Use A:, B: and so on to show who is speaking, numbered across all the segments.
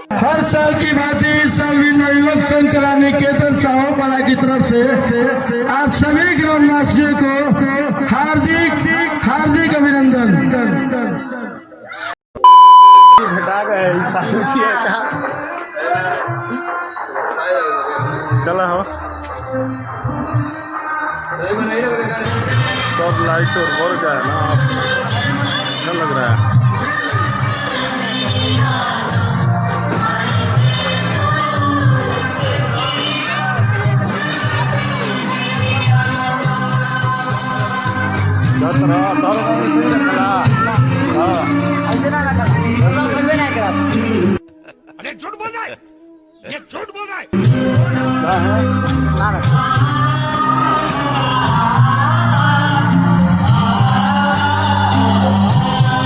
A: हर साल की भांति इस साल भी नवयुवक संघ कला निकेतन साहोपाड़ा की तरफ से आप सभी ग्रामवासियों को हार्दिक अभिनंदन।
B: घटा गए चला हो सब लाइट और वर्क है ना, अच्छा लग रहा है।
C: अरे झूठ बोल रहा है, ये झूठ बोल रहा है।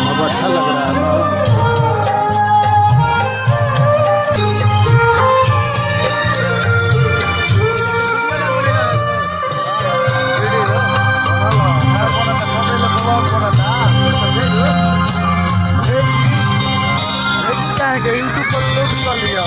B: अब अच्छा लग रहा है ना। यूट्यूब पर लोड कर लिया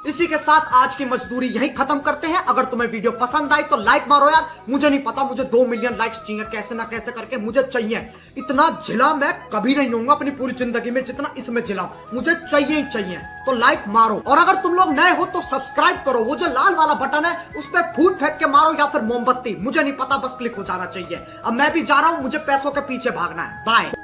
D: इसी के साथ आज की मजदूरी यहीं खत्म करते हैं। अगर तुम्हें वीडियो पसंद आई तो लाइक मारो यार। मुझे नहीं पता, मुझे 2 मिलियन लाइक्स चाहिए, कैसे ना कैसे करके मुझे चाहिए। इतना झिला मैं कभी नहीं होऊंगा अपनी पूरी जिंदगी में जितना इसमें झिला, मुझे चाहिए ही चाहिए। तो लाइक मारो, और अगर तुम लोग नए हो तो सब्सक्राइब करो। वो जो लाल वाला बटन है उस पर फूट फेंक के मारो या फिर मोमबत्ती, मुझे नहीं पता, बस क्लिक हो जाना चाहिए। अब मैं भी जा रहा हूं, मुझे पैसों के पीछे भागना है। बाय।